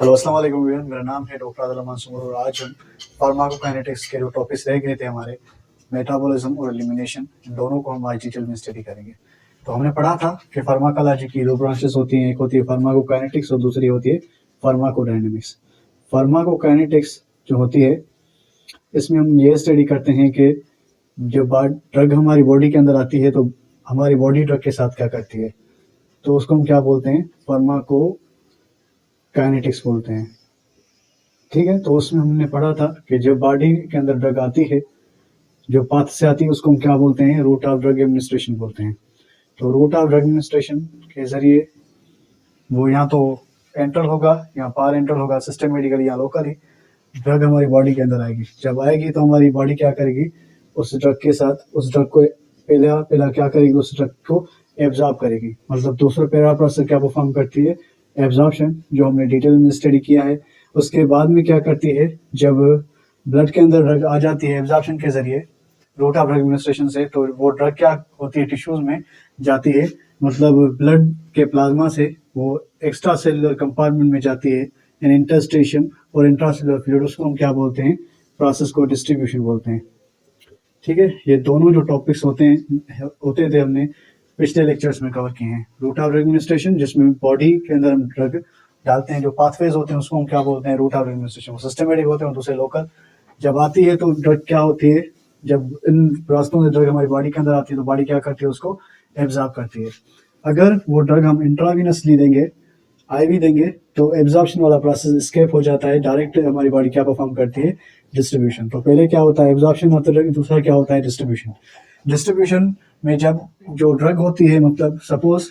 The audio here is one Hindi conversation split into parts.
हेलो अस्सलाम वालेकुम एवरीवन, मेरा नाम है डॉक्टर आदिल मंसूर और आज हम फार्माकोकाइनेटिक्स के जो टॉपिक्स रह गए थे हमारे मेटाबॉलिज्म और एलिमिनेशन, इन दोनों को हम आज डिटेल में स्टडी करेंगे। तो हमने पढ़ा था कि फार्माकोलॉजी की दो ब्रांचेस होती हैं, एक होती है फार्माकोकाइनेटिक्स और दूसरी होती है फार्माकोडायनेमिक्स। फार्माकोकाइनेटिक्स जो होती है इसमें हम ये स्टडी करते हैं कि जब ड्रग हमारी बॉडी के अंदर आती है तो हमारी बॉडी ड्रग के साथ क्या करती है, तो उसको हम क्या बोलते हैं, फार्माको काइनेटिक्स बोलते हैं। ठीक है, तो उसमें हमने पढ़ा था कि जब बॉडी के अंदर ड्रग आती है, जो पाथ से आती है, उसको हम क्या बोलते हैं, रूट ऑफ ड्रग एडमिनिस्ट्रेशन बोलते हैं। तो रूट ऑफ ड्रग एडमिनिस्ट्रेशन के जरिए वो यहाँ तो एंटर होगा या पार एंटर होगा, सिस्टमेटिकली या लोकली ड्रग हमारी बॉडी के अंदर आएगी। जब आएगी तो हमारी बॉडी क्या करेगी, उस ड्रग के साथ उस ड्रग को पहला क्या करेगी, उस ड्रग को एब्जॉर्ब करेगी। मतलब दूसरा पहला प्रोसेस क्या परफॉर्म करती है, एब्जॉर्प्शन, जो हमने डिटेल में स्टडी किया है। उसके बाद में क्या करती है, जब ब्लड के अंदर ड्रग आ जाती है एब्जॉर्प्शन के जरिए रूट ऑफ ड्रग एडमिनिस्ट्रेशन से, तो वो ड्रग क्या होती है, टिश्यूज में जाती है। मतलब ब्लड के प्लाज्मा से वो एक्स्ट्रा सेलुलर कंपार्टमेंट में जाती है, एन इंटरस्टेशन और इंट्रासेलुलर फ्लूइड, उसको हम क्या बोलते हैं, प्रोसेस को डिस्ट्रीब्यूशन बोलते हैं। ठीक है, ये दोनों जो टॉपिक्स होते थे हमने पिछले लेक्चर्स में कवर किए हैं। रूट ऑफ एडमिनिस्ट्रेशन, जिसमें बॉडी के अंदर हम ड्रग डालते हैं, जो पाथवेज होते हैं उसको हम क्या बोलते हैं, रूट ऑफ एडमिनिस्ट्रेशन। वो सिस्टमेटिक होते हैं और दूसरे लोकल। जब आती है तो ड्रग क्या होती है, जब इन रास्तों से ड्रग हमारी बॉडी के अंदर आती है तो बॉडी क्या करती है, उसको एब्जॉर्ब करती है। अगर वो ड्रग हम इंट्रावीनसली देंगे, आईवी देंगे, तो एब्जॉर्प्शन वाला प्रोसेस स्केप हो जाता है, डायरेक्ट हमारी बॉडी क्या परफॉर्म करती है, डिस्ट्रीब्यूशन। तो पहले क्या होता है, एब्जॉर्प्शन होता है, दूसरा क्या होता है, डिस्ट्रीब्यूशन। डिस्ट्रीब्यूशन में जब जो ड्रग होती है, मतलब सपोज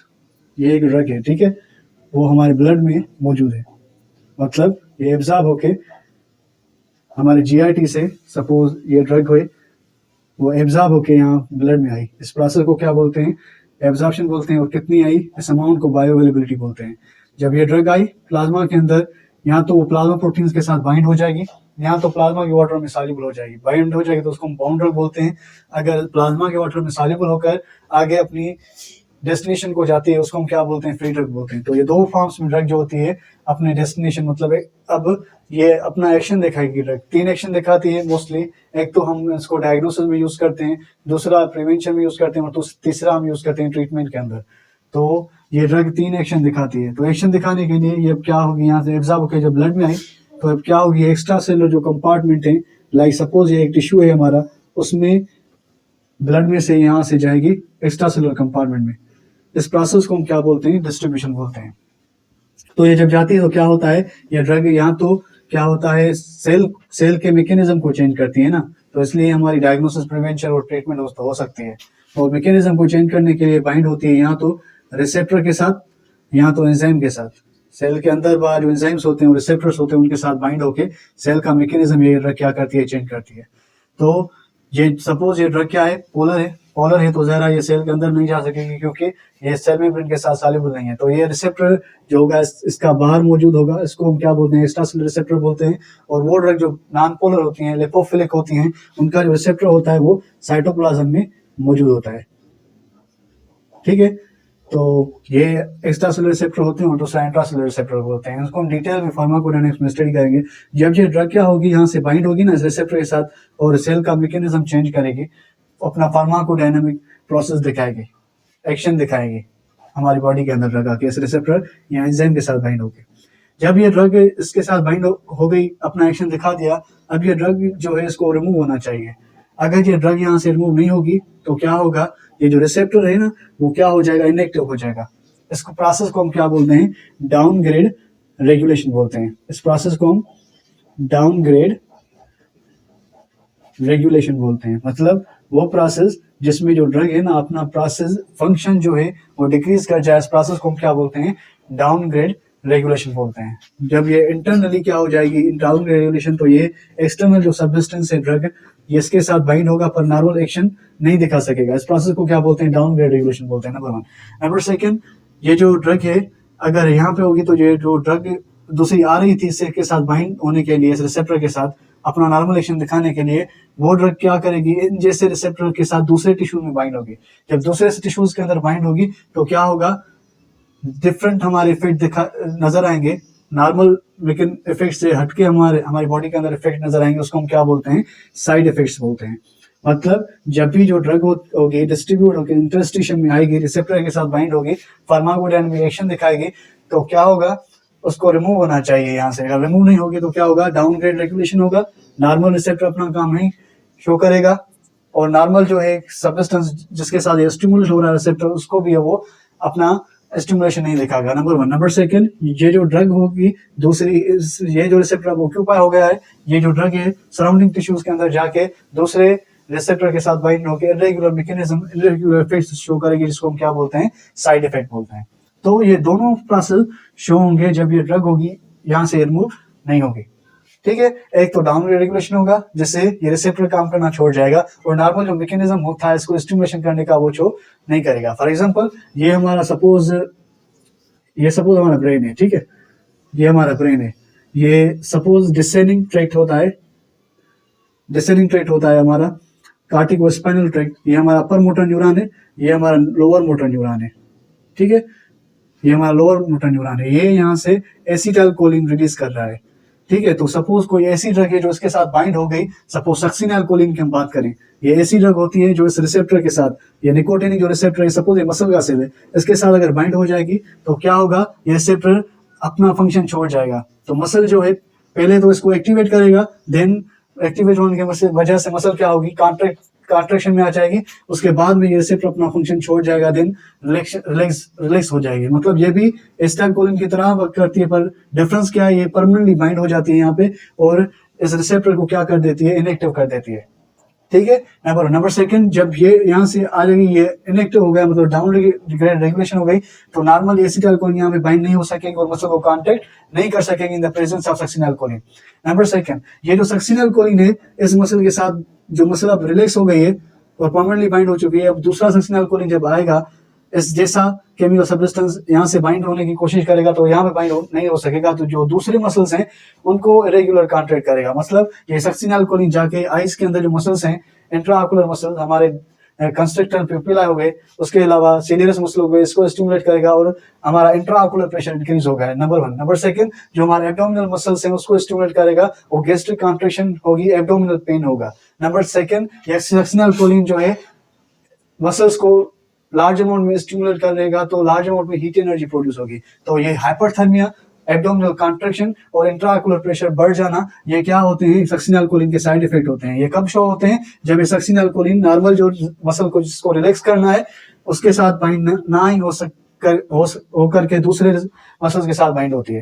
ये एक ड्रग है, ठीक है, वो हमारे ब्लड में मौजूद है, मतलब ये एब्जॉर्ब होके हमारे जीआईटी से सपोज ये ड्रग हुए, वो एब्जॉर्ब होके यहाँ ब्लड में आई, इस प्रोसेस को क्या बोलते हैं, एब्जॉर्प्शन बोलते हैं। और कितनी आई, इस अमाउंट को बायोअवेलेबिलिटी बोलते हैं। जब ये ड्रग आई प्लाज्मा के अंदर, यहाँ तो वो प्लाज्मा प्रोटीन्स के साथ बाइंड हो जाएगी, यहाँ तो प्लाज्मा के वाटर में सॉल्युबल हो जाएगी, बाइंड हो जाएगी, तो उसको हम बाउंड ड्रग बोलते हैं। अगर प्लाज्मा के वाटर में सॉल्युबल होकर आगे अपनी डेस्टिनेशन को जाती है, उसको हम क्या बोलते हैं, फ्री ड्रग बोलते हैं। तो ये दो फॉर्म्स में ड्रग जो होती है अपने डेस्टिनेशन, मतलब अब ये अपना एक्शन दिखाएगी। ड्रग तीन एक्शन दिखाती है मोस्टली। एक तो हम इसको डायग्नोसिस में यूज करते हैं, दूसरा प्रिवेंशन में यूज करते हैं, और तीसरा हम यूज करते हैं ट्रीटमेंट के अंदर। तो ये ड्रग तीन एक्शन दिखाती है। तो एक्शन दिखाने के लिए ये अब क्या होगी, यहाँ से एब्जॉर्ब होकर जब ब्लड में आई तो अब क्या होगी, एक्स्ट्रा सेलुलर जो कंपार्टमेंट है, लाइक सपोज ये एक टिश्यू है हमारा, उसमें ब्लड में से यहाँ से जाएगी एक्स्ट्रा सेलुलर कंपार्टमेंट में। इस प्रोसेस को हम क्या बोलते हैं, डिस्ट्रीब्यूशन बोलते हैं। तो ये जब जाती है तो क्या होता है, ये ड्रग यहाँ तो क्या होता है, सेल के मैकेनिज्म को चेंज करती है ना, तो इसलिए हमारी डायग्नोसिस, प्रिवेंशन और ट्रीटमेंट हो सकती है। और मैकेनिज्म को चेंज करने के लिए बाइंड होती है यहाँ तो रिसेप्टर के साथ, यहाँ तो एंजाइम के साथ। सेल के अंदर बाहर जो एंजाइम्स होते हैं और रिसेप्टर्स होते हैं, उनके साथ बाइंड होके सेल का मैकेनिज्म ये ड्रग क्या करती है, चेंज करती है। तो ये सपोज ये ड्रग क्या है, पोलर है, तो जरा ये सेल के अंदर नहीं जा सकेगी क्योंकि ये सेल मेम्ब्रेन के साथ सॉल्युबल नहीं है। तो ये रिसेप्टर जो होगा इसका बाहर मौजूद होगा, इसको हम क्या बोलते हैं, एक्स्ट्रासेलुलर रिसेप्टर बोलते हैं। और वो ड्रग जो नॉन पोलर होती हैं, लिपोफिलिक होती हैं, उनका जो रिसेप्टर होता है वो साइटोप्लाज्म में मौजूद होता है। ठीक है, तो ये एक्स्ट्रासेलुलर रिसेप्टर होते हैं और दूसरा इंट्रासेलुलर रिसेप्टर होते हैं। इसको हम डिटेल में फार्माकोडायनेमिक्स में स्टडी करेंगे। जब ये ड्रग क्या होगी, यहाँ से बाइंड होगी ना इस रिसेप्टर के साथ, और सेल का मैकेनिज्म चेंज करेगी, अपना फार्माकोडायनेमिक प्रोसेस दिखाएगी, एक्शन दिखाएगी हमारी बॉडी के अंदर ड्रग आके इस रिसेप्टर या एंजाइम के साथ बाइंड होगी। जब ये ड्रग इसके साथ बाइंड हो गई, अपना एक्शन दिखा दिया, अब ये ड्रग जो है इसको रिमूव होना चाहिए। अगर ये ड्रग यहाँ से रिमूव नहीं होगी तो क्या होगा, ये जो रिसेप्टर है ना वो क्या हो जाएगा, इनएक्टिव हो जाएगा। इसको प्रोसेस को हम क्या बोलते हैं, डाउनग्रेड रेगुलेशन बोलते हैं। इस प्रोसेस को हम डाउनग्रेड रेगुलेशन बोलते हैं। मतलब वो प्रोसेस जिसमें जो ड्रग है ना अपना प्रोसेस फंक्शन जो है वो डिक्रीज कर जाए, इस प्रोसेस को हम क्या बोलते हैं, डाउनग्रेड रेगुलेशन बोलते हैं। जब ये इंटरनली क्या हो जाएगी, डाउनग्रेड रेगुलेशन, तो ये एक्सटर्नल जो सब्सटेंस है ड्रग, ये इसके साथ बाइंड होगा पर नॉर्मल एक्शन नहीं दिखा सकेगा। इस प्रोसेस को क्या बोलते हैं, डाउनग्रेड रेगुलेशन बोलते हैं, नंबर वन। नंबर सेकंड, ये जो ड्रग है अगर यहाँ पे होगी तो ये जो ड्रग दूसरी आ रही थी इसके साथ बाइंड होने के लिए, इस रिसेप्टर के साथ अपना नॉर्मल एक्शन दिखाने के लिए, वो ड्रग क्या करेगी, इन जैसे रिसेप्टर के साथ दूसरे टिश्यू में बाइंड होगी। जब दूसरे टिश्यूज के अंदर बाइंड होगी तो क्या होगा, डिफरेंट हमारे इफेक्ट नजर आएंगे। नॉर्मल लेकिन इफेक्ट से हटके हमारी बॉडी के अंदर इफेक्ट नजर आएंगे, उसको हम क्या बोलते हैं, साइड इफेक्ट्स बोलते हैं। मतलब जब भी जो ड्रग होगी डिस्ट्रीब्यूट होगी, इंटरस्टिशियम में आएगी, रिसेप्टर के साथ बाइंड होगी, फार्माकोडायनामिक एक्शन दिखाएगी, तो क्या होगा, उसको रिमूव होना चाहिए यहाँ से। अगर रिमूव नहीं होगी तो क्या होगा, डाउनग्रेड रेगुलेशन होगा, नॉर्मल रिसेप्टर अपना काम नहीं शो करेगा, और नॉर्मल जो है सब्सटेंस जिसके साथ ये स्टिमुलेट हो रहा है रिसेप्टर, उसको भी वो अपना स्टिमुलेशन नहीं दिखाएगा, नंबर 1। नंबर 2, ये जो ड्रग होगी दूसरी, ये जो रिसेप्टर अब ऑक्यूपाई हो गया है, ये जो ड्रग है सराउंडिंग टिश्यूज के अंदर जाके दूसरे रिसेप्टर के साथ बाइंड होकर irregular mechanism, irregular effects show करेगी, जिसको हम क्या बोलते हैं, साइड इफेक्ट बोलते हैं। तो ये दोनों प्रोसेस शो होंगे जब ये ड्रग होगी यहाँ से रिमूव नहीं होगी, ठीक है। एक तो डाउन रेगुलेशन होगा जिससे ये रिसेप्टर काम करना छोड़ जाएगा, और नॉर्मल जो मैकेनिज्म होता है इसको स्टिमुलेशन करने का वो शो नहीं करेगा। फॉर एग्जांपल ये हमारा सपोज हमारा ब्रेन है, ठीक है, ये हमारा ब्रेन है, ये सपोज डिसेंडिंग ट्रैक्ट होता है हमारा कार्टिक व स्पाइनल ट्रैक्ट, ये हमारा अपर मोटर न्यूरॉन है, ये हमारा लोअर मोटर न्यूरॉन है, ठीक है, ये हमारा लोअर मोटर न्यूरॉन है, ये यहाँ से एसिटाइलकोलिन रिलीज कर रहा है, ठीक है। तो सपोज कोई ऐसी ड्रग है जो इसके साथ बाइंड हो गई, सपोज सक्सिनैल्कोलिन की हम बात करें, ये ऐसी ड्रग होती है जो इस रिसेप्टर के साथ, ये निकोटिनिक जो रिसेप्टर है, सपोज ये मसल का सेल है, इसके साथ अगर बाइंड हो जाएगी तो क्या होगा, ये रिसेप्टर अपना फंक्शन छोड़ जाएगा। तो मसल जो है पहले तो इसको एक्टिवेट करेगा, देन एक्टिवेट होने की वजह से मसल क्या होगी, कॉन्ट्रैक्शन में आ जाएगी, उसके बाद में ये रिसेप्टर अपना फंक्शन छोड़ जाएगा, देन रिलैक्स हो जाएगी। मतलब ये भी एसिटाइलकोलिन की तरह वर्क करती है, पर डिफरेंस क्या है, ये परमानेंटली बाइंड हो जाती है यहाँ पे, और इस रिसेप्टर को क्या कर देती है, इनएक्टिव कर देती है, ठीक है। नंबर 2, जब ये यहाँ से आ जाएगी, ये इनएक्टिव हो गया, मतलब डाउन रेगुलेशन हो गई, तो नॉर्मल एसिटाइलकोलिन यहाँ पे बाइंड नहीं हो सकेगी और मसल को कांटेक्ट नहीं कर सकेंगे in the presence of succinylcholine. Number 2, ये जो सक्सिनैल्कोलिन है इस मसल के साथ, जो मसल अब रिलैक्स हो गई है और परमानेंटली बाइंड हो चुकी है, अब दूसरा सक्सिनैल्कोलिन जब आएगा, इस जैसा केमिकल सब्सटेंस यहाँ से बाइंड होने की कोशिश करेगा तो यहाँ पे बाइंड नहीं हो सकेगा, तो जो दूसरे मसल्स हैं उनको इरेगुलर कॉन्ट्रैक्ट करेगा। मतलब ये सक्सिनैल्कोलिन जाके आइस के अंदर जो मसल्स हैं, इंट्राऑकुलर मसल्स, हमारे कंस्ट्रक्टर प्यूपिला हो गए, उसके अलावा सीलियस मसल हो गए, इसको स्टिमुलेट करेगा और हमारा इंट्राऑकुलर प्रेशर इंक्रीज होगा, नंबर 1। नंबर 2, जो हमारे एब्डोमिनल मसल्स हैं उसको स्टिमुलेट करेगा और गैस्ट्रिक कॉन्ट्रैक्शन होगी, एब्डोमिनल पेन होगा। नंबर 2, ये सक्सिनैल्कोलिन जो है मसल्स को लार्ज अमाउंट में स्टिमुलेट करेगा, तो लार्ज अमाउंट में हीट एनर्जी प्रोड्यूस होगी, तो ये हाइपरथर्मिया, एब्डोमिनल कॉन्ट्रैक्शन और इंट्राऑकुलर प्रेशर बढ़ जाना, ये क्या होते हैं, सक्सिनैल्कोलिन के साइड इफेक्ट होते हैं। ये कब शो होते हैं, जब ये सक्सिनैल्कोलिन नॉर्मल जो मसल को जिसको रिलैक्स करना है उसके साथ बाइंड ना ही हो करके दूसरे मसल्स के साथ बाइंड होती है।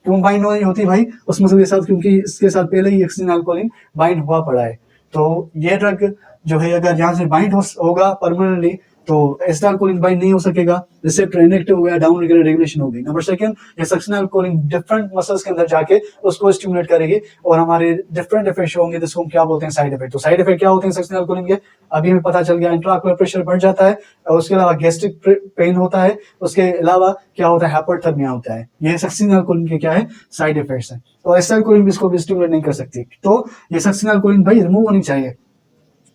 क्यों बाइंड नहीं होती भाई उस मसल के साथ, क्योंकि इसके साथ पहले ही सक्सिनैल्कोलिन बाइंड हुआ पड़ा है। तो ये ड्रग जो है अगर यहाँ से बाइंड होगा परमानेंटली तो एसिटाइलकोलिन बाइंड नहीं हो सकेगा, रिसेप्टर इनएक्टिव हो गया, डाउन रेगुलेशन हो गई। नंबर 2, ये सक्सिनैल्कोलिन डिफरेंट मसल्स के अंदर जाके उसको स्टिमुलेट करेगी और हमारे डिफरेंट इफेक्ट होंगे, जिसको हम क्या बोलते हैं, साइड इफेक्ट। तो साइड इफेक्ट क्या होते हैं सक्सिनैल्कोलिन के, अभी हमें पता चल गया, इंट्राऑकुलर प्रेशर बढ़ जाता है और उसके अलावा गैस्ट्रिक पेन होता है, उसके अलावा क्या होता है, हाइपरथर्मिया होता है। ये सक्सिनैल्कोलिन के क्या है, साइड इफेक्ट्स हैं। तो एसिटाइलकोलिन भी इसको भी स्टिमुलेट नहीं कर सकती, तो ये सक्सिनैल्कोलिन भाई रिमूव होनी चाहिए।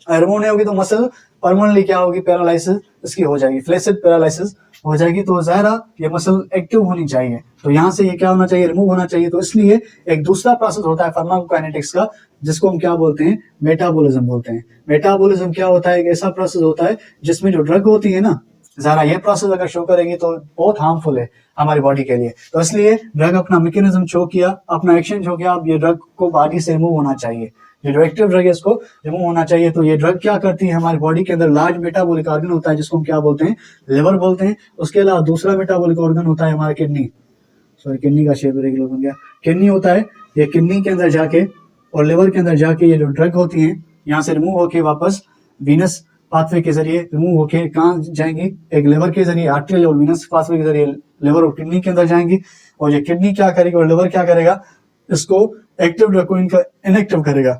रिमूव नहीं होगी तो मसल परमानेंटली क्या होगी, पैरालिसिस इसकी हो जाएगी, फ्लैसिड पैरालिसिस हो जाएगी। तो ज़ाहिर ये मसल एक्टिव होनी चाहिए, तो यहाँ से ये क्या होना चाहिए, रिमूव होना चाहिए। तो इसलिए एक दूसरा प्रोसेस होता है फार्माकोकाइनेटिक्स का, जिसको हम क्या बोलते हैं, मेटाबॉलिज्म बोलते हैं। मेटाबॉलिज्म क्या होता है, एक ऐसा प्रोसेस होता है जिसमें जो ड्रग होती है ना, ज़रा ये प्रोसेस अगर शो करेगी तो बहुत हार्मफुल है हमारी बॉडी के लिए। तो इसलिए ड्रग अपना मैकेनिज्म शो किया, अपना एक्शन शो किया, अब ये ड्रग को बॉडी से रिमूव होना चाहिए, ये जो एक्टिव ड्रग है इसको रिमूव होना चाहिए। तो ये ड्रग क्या करती है, हमारी बॉडी के अंदर लार्ज मेटाबॉलिक ऑर्गन होता है जिसको हम क्या बोलते हैं, लिवर बोलते हैं। उसके अलावा दूसरा मेटाबॉलिक ऑर्गन होता है हमारा किडनी, किडनी का शेप रेगुलर बन गया, किडनी होता है। ये किडनी के अंदर जाके और लिवर के अंदर जाके ये जो ड्रग होती है यहाँ से रिमूव होके वापस वीनस पाथवे के जरिए रिमूव होके कहाँ जाएंगी, एक लिवर के जरिए, आर्टरियल और वीनस पाथवे के जरिए लिवर और किडनी के अंदर जाएंगी। और ये किडनी क्या करेगी और लिवर क्या करेगा, इसको एक्टिव ड्रग को इनका इनएक्टिव करेगा।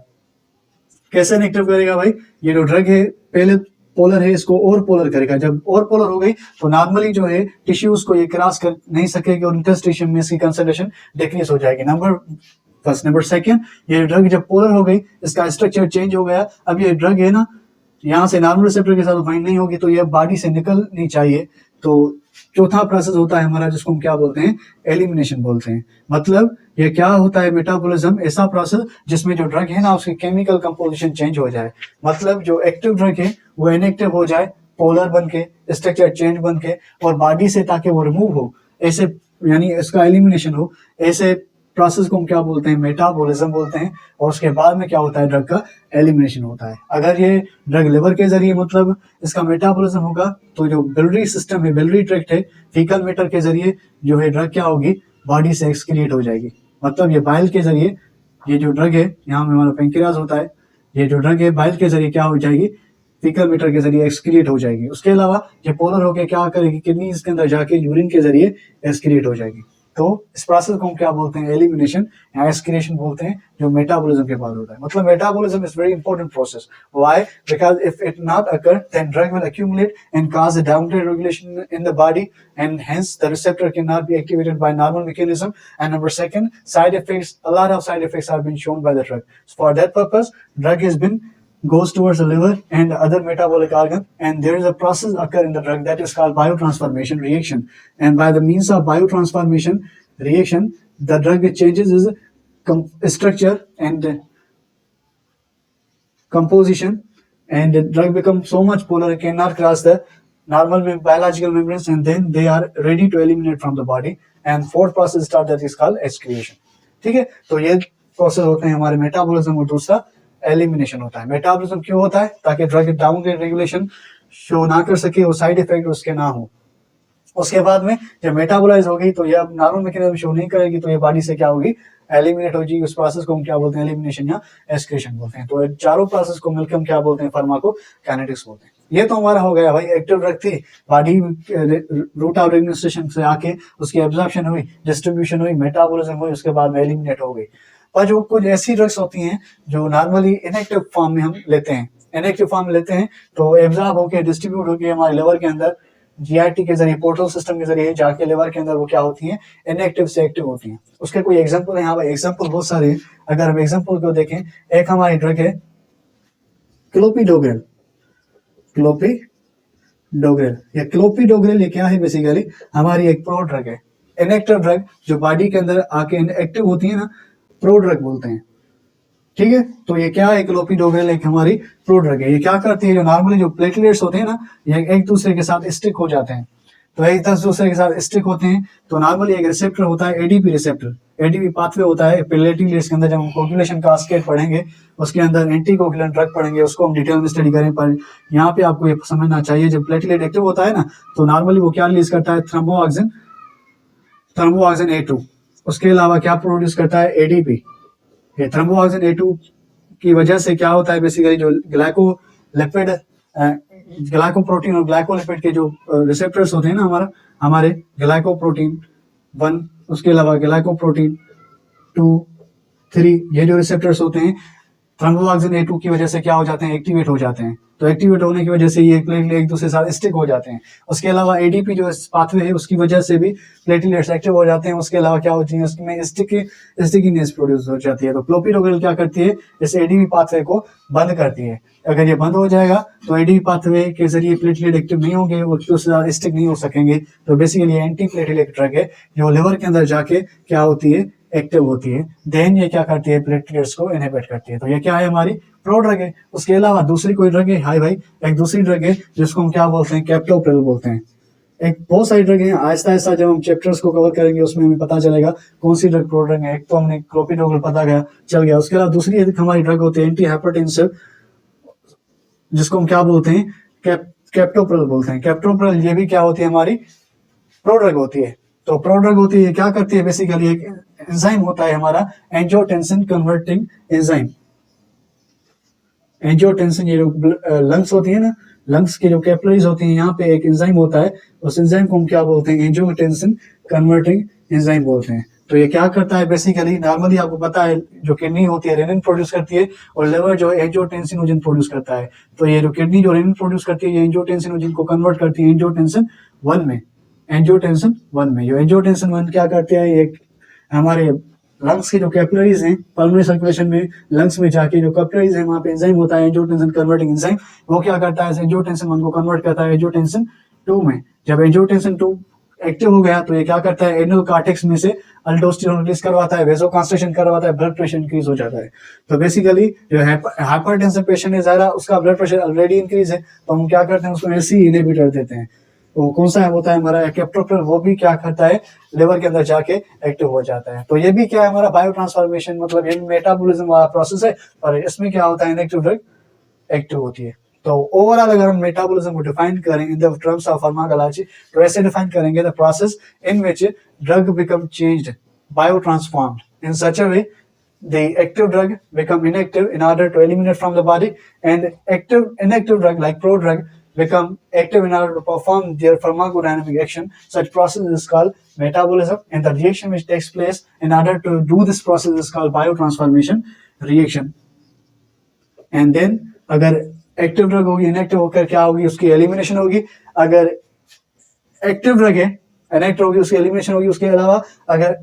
कैसे इनएक्टिव करेगा भाई, ये जो ड्रग है पहले पोलर है, इसको और पोलर करेगा। जब और पोलर हो गई तो नॉर्मली जो है टिश्यूज को ये क्रॉस कर नहीं सकेगी और इंटरस्टिशियम में इसकी कंसंट्रेशन डिक्रीज हो जाएगी। नंबर 2, ये ड्रग जब पोलर हो गई, इसका स्ट्रक्चर चेंज हो गया। अब ये ड्रग है ना, यहाँ से नॉर्मल रिसेप्टर के साथ बाइंड नहीं होगी तो ये बॉडी से निकलनी चाहिए, तो चौथा प्रोसेस होता है हमारा जिसको हम क्या बोलते हैं, एलिमिनेशन बोलते हैं। मतलब ये क्या होता है मेटाबॉलिज्म, ऐसा प्रोसेस जिसमें जो ड्रग है ना उसकी केमिकल कंपोजिशन चेंज हो जाए, मतलब जो एक्टिव ड्रग है वो इनएक्टिव हो जाए, पोलर बन के, स्ट्रक्चर चेंज बन के, और बॉडी से ताकि वो रिमूव हो, ऐसे यानी इसका एलिमिनेशन हो, ऐसे प्रोसेस को हम क्या बोलते हैं, मेटाबॉलिज्म बोलते हैं। और उसके बाद में क्या होता है, ड्रग का एलिमिनेशन होता है। अगर ये ड्रग लिवर के जरिए मतलब इसका मेटाबॉलिज्म होगा, तो जो बिलियरी सिस्टम है, बिलियरी ट्रैक्ट है, फीकल मैटर के जरिए जो है ड्रग क्या होगी, बॉडी से एक्सक्रीट हो जाएगी। मतलब ये बाइल के जरिए, ये जो ड्रग है, यहाँ में हमारा पेंक्रियाज होता है, ये जो ड्रग है बाइल के जरिए क्या हो जाएगी, फीकल मैटर के जरिए एक्सक्रीट हो जाएगी। उसके अलावा ये पोलर होकर क्या करेगी, किडनीज के अंदर जाके यूरिन के जरिए एक्सक्रीट हो जाएगी। तो इस प्रोसेस को हम क्या बोलते हैं, एलिमिनेशन या एक्सक्रीशन बोलते हैं, जो मेटाबॉलिज्म के बाद होता है। मतलब metabolism is very important process. Why? Because if it not occur then drug will accumulate and cause a downward regulation in the body, and hence the receptor cannot be activated by normal mechanism. And number second, side effects, a lot of side effects have been shown by the drug. So for that purpose, drug has been goes towards the liver and other metabolic organ, and there is a process occur in the drug that is called biotransformation reaction. And by the means of biotransformation reaction, the drug changes its structure and composition, and the drug becomes so much polar it cannot cross the normal biological membranes, and then they are ready to eliminate from the body. And fourth process start that is called excretion. ठीक है, तो ये प्रोसेस होते हैं हमारे मेटाबॉलिज्म, और दूसरा एलिमिनेशन होता है। मेटाबॉलिज्म क्यों होता है, ताकि ड्रग डाउन रेगुलेशन शो ना कर सके और साइड इफेक्ट उसके ना हो। उसके बाद में जब मेटाबोलाइज होगी तो ये अब नॉर्मल मैकेनिज्म शो नहीं करेगी, तो ये बॉडी से क्या होगी, एलिमिनेट हो जाएगी। उस प्रोसेस को हम क्या बोलते हैं, एलिमिनेशन या एक्सक्रीशन बोलते हैं। तो चारों प्रोसेस को मिलकर हम क्या बोलते हैं, फार्माकोकाइनेटिक्स बोलते हैं। ये तो हमारा हो गया भाई, एक्टिव ड्रग थी, बॉडी रूट ऑफ एडमिनिस्ट्रेशन से आके उसकी एब्जॉर्प्शन हुई, डिस्ट्रीब्यूशन हुई, मेटाबॉलिज्म हुई, उसके बाद में एलिमिनेट हो गई। पर जो कुछ ऐसी ड्रग्स होती हैं जो नॉर्मली इनएक्टिव फॉर्म में हम लेते हैं, इनएक्टिव फॉर्म में लेते हैं तो एब्जॉर्ब होकर डिस्ट्रीब्यूट होकर हमारे लिवर के अंदर जीआरटी के जरिए, पोर्टल सिस्टम के जरिए जाके लिवर के अंदर वो क्या होती हैं, इनएक्टिव से एक्टिव होती हैं। उसके कोई एग्जांपल है? हाँ भाई, एग्जांपल बहुत सारे हैं। अगर हम एग्जांपल को देखें, एक हमारी ड्रग है क्लोपिडोग्रेल। क्लोपिडोग्रेल या क्लोपिडोग्रेल ये क्या है, बेसिकली हमारी एक प्रो ड्रग है, इनएक्टिव ड्रग जो बॉडी के अंदर आके एक्टिव होती है ना, प्रो ड्रग बोलते हैं। ठीक है, तो ये क्या है, क्लोपिडोग्रेल एक हमारी प्रो ड्रग है। ये क्या करती है, जो नॉर्मली जो प्लेटलेट्स होते हैं ना, ये एक दूसरे के साथ स्टिक हो जाते हैं। तो एक दूसरे के साथ स्टिक होते हैं तो नॉर्मली एक रिसेप्टर होता है, एडीपी रिसेप्टर, एडीपी पाथवे होता है प्लेटलेट्स के अंदर। जब हम कोगुलेशन का कास्केड पढ़ेंगे, उसके अंदर एंटी कोगुलेंट ड्रग पढ़ेंगे, उसको हम डिटेल में स्टडी करें। पर यहाँ पे आपको ये समझना चाहिए, जब प्लेटलेट एक्टिव होता है ना, तो नॉर्मली वो क्या रिलीज करता है, थ्रोम्बोऑक्सिन A2। उसके अलावा क्या प्रोड्यूस करता है, एडीपी। ये थ्रोम्बोऑक्सिन A2 की वजह से क्या होता है, बेसिकली जो ग्लाइकोलिपिड, ग्लाइकोप्रोटीन और ग्लाइकोलिपिड के जो रिसेप्टर्स होते हैं ना, हमारे ग्लाइकोप्रोटीन 1, उसके अलावा ग्लाइकोप्रोटीन 2, 3, ये जो रिसेप्टर्स होते हैं थ्रोम्बोऑक्सिन A2 की वजह से क्या हो जाते हैं, एक्टिवेट हो जाते हैं। तो एक्टिवेट होने की वजह से ये प्लेटलेट एक दूसरे के साथ स्टिक हो जाते हैं। उसके अलावा एडीपी जो पाथवे है उसकी वजह से भी प्लेटलेट्स एक्टिव हो जाते हैं। उसके अलावा क्या होती है, उसमें स्टिकीनेस प्रोड्यूस हो जाती है। तो क्लोपिडोग्रेल क्या करती है, इस एडीपी पाथवे को बंद करती है। अगर ये बंद हो जाएगा तो एडीपी पाथवे के जरिए प्लेटलेट एक्टिव नहीं होंगे, वो उसके साथ स्टिक नहीं हो सकेंगे। तो बेसिकली एंटी प्लेटलेट ड्रग है, जो लिवर के अंदर जाके क्या होती है, एक्टिव होती है। देन ये क्या करती है, प्लेटलेट्स को इनहिबिट करती है। तो ये क्या है, हमारी प्रो ड्रग है। उसके अलावा दूसरी कोई ड्रग है, हाय भाई, एक दूसरी ड्रग है जिसको हम क्या बोलते हैं, कैप्टोप्रिल बोलते हैं। एक बहुत सारी ड्रग है, आहिस्ता आहिस्ता जब हम चैप्टर्स को कवर करेंगे उसमें हमें पता चलेगा कौन सी ड्रग प्रो ड्रग है। एक तो हमने क्लोपिडोग्रेल पता चल गया। उसके अलावा दूसरी हमारी ड्रग होती है एंटी हाइपरटेंसिव, जिसको हम क्या बोलते हैं, कैप्टोप्रिल बोलते हैं। कैप्टोप्रिल ये भी क्या होती है, हमारी प्रो ड्रग होती है। तो प्रो ड्रग होती है, क्या करती है, बेसिकली एक एंजाइम होता है हमारा एंजियोटेंसिन कन्वर्टिंग एंजाइम। एंजियोटेंसिन, ये जो लंग्स होती है ना, लंग्स की जो कैपिलरीज होती हैं, यहाँ पे एक एंजाइम होता है, उस एंजाइम को हम क्या बोलते हैं, एंजियोटेंसिन कन्वर्टिंग एंजाइम बोलते हैं। तो ये क्या करता है, बेसिकली नॉर्मली आपको पता है जो किडनी होती है रेनिन प्रोड्यूस करती है, और लिवर जो एंजियोटेंसिनोजन प्रोड्यूस करता है। तो ये जो किडनी जो रेनिन प्रोड्यूस करती है, ये एंजियोटेंसिनोजन को कन्वर्ट करती है एंजियोटेंसिन 1 में। एंजियोटेंसिन 1 में जो एंजियोटेंसिन 1 क्या करते हैं, ये हमारे लंग्स की जो कैपिलरीज हैं, पल्मोनरी सर्कुलेशन में लंग्स में जाके जो कैपिलरीज हैं, वहां पे एंजाइम होता है एंजियोटेंसिन कन्वर्टिंग एंजाइम। वो क्या करता है, एंजियोटेंसिन 1 को कन्वर्ट करता है एंजियोटेंसिन 2 में जब एंजियोटेंसिन 2 एक्टिव हो गया तो ये क्या करता है, एड्रिनल कॉर्टेक्स में से अल्डोस्टेरोन रिलीज करवाता है, वेसोकॉन्स्ट्रिक्शन करवाता है, ब्लड प्रेशर इंक्रीज हो जाता है। तो बेसिकली जो हाइपरटेंसिव पेशेंट है ज़्यादा, उसका ब्लड प्रेशर ऑलरेडी इंक्रीज है, तो हम क्या करते हैं, उसको एलसी इनहिबिटर देते हैं। तो कौन सा है होता है हमारा कैप्टोप्रिल, वो भी क्या करता है, लिवर के अंदर जाके एक्टिव हो जाता है। तो ये भी क्या है हमारा बायो ट्रांसफॉर्मेशन, मतलब ये मेटाबॉलिज्म वाला प्रोसेस है, और इसमें क्या होता है, इनएक्टिव ड्रग एक्टिव होती है। तो ओवरऑल अगर हम मेटाबॉलिज्म को डिफाइन करें in the terms of pharmacology, तो ऐसे डिफाइन करेंगे, the process in which drug become changed, bio transformed in such a way the active drug become inactive in order to eliminate from the body, and inactive drug like prodrug become active in order to perform their pharmacodynamic action. Such process is called metabolism, and the reaction which takes place in order to do this process is called biotransformation reaction. And then अगर एक्टिव ड्रग होगी, इनएक्टिव होकर क्या होगी, उसकी एलिमिनेशन होगी। अगर एक्टिव ड्रग है, इनएक्टिव होगी, उसकी एलिमिनेशन होगी। उसके अलावा अगर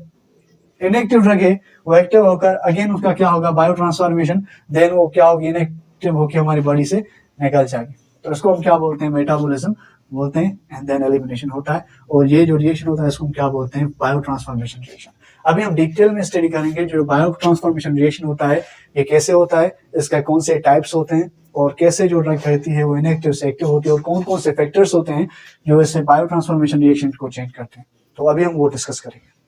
इनएक्टिव ड्रग है, वो एक्टिव होकर अगेन उसका क्या होगा, बायो ट्रांसफॉर्मेशन, देन वो क्या होगी, इनएक्टिव होकर हमारी बॉडी से निकल जाएगी। तो इसको हम क्या बोलते हैं, मेटाबॉलिज्म बोलते हैं। एंड देन एलिमिनेशन होता है, और ये जो रिएक्शन होता है इसको हम क्या बोलते हैं, बायो ट्रांसफॉर्मेशन रिएक्शन। अभी हम डिटेल में स्टडी करेंगे जो बायो ट्रांसफॉर्मेशन रिएक्शन होता है, ये कैसे होता है, इसका कौन से टाइप्स होते हैं, और कैसे जो ड्रग रहती है वो इनएक्टिव से एक्टिव होती है, और कौन कौन से फैक्टर्स होते हैं जो इससे बायो ट्रांसफॉर्मेशन रिएक्शन को चेंज करते हैं। तो अभी हम वो डिस्कस करेंगे।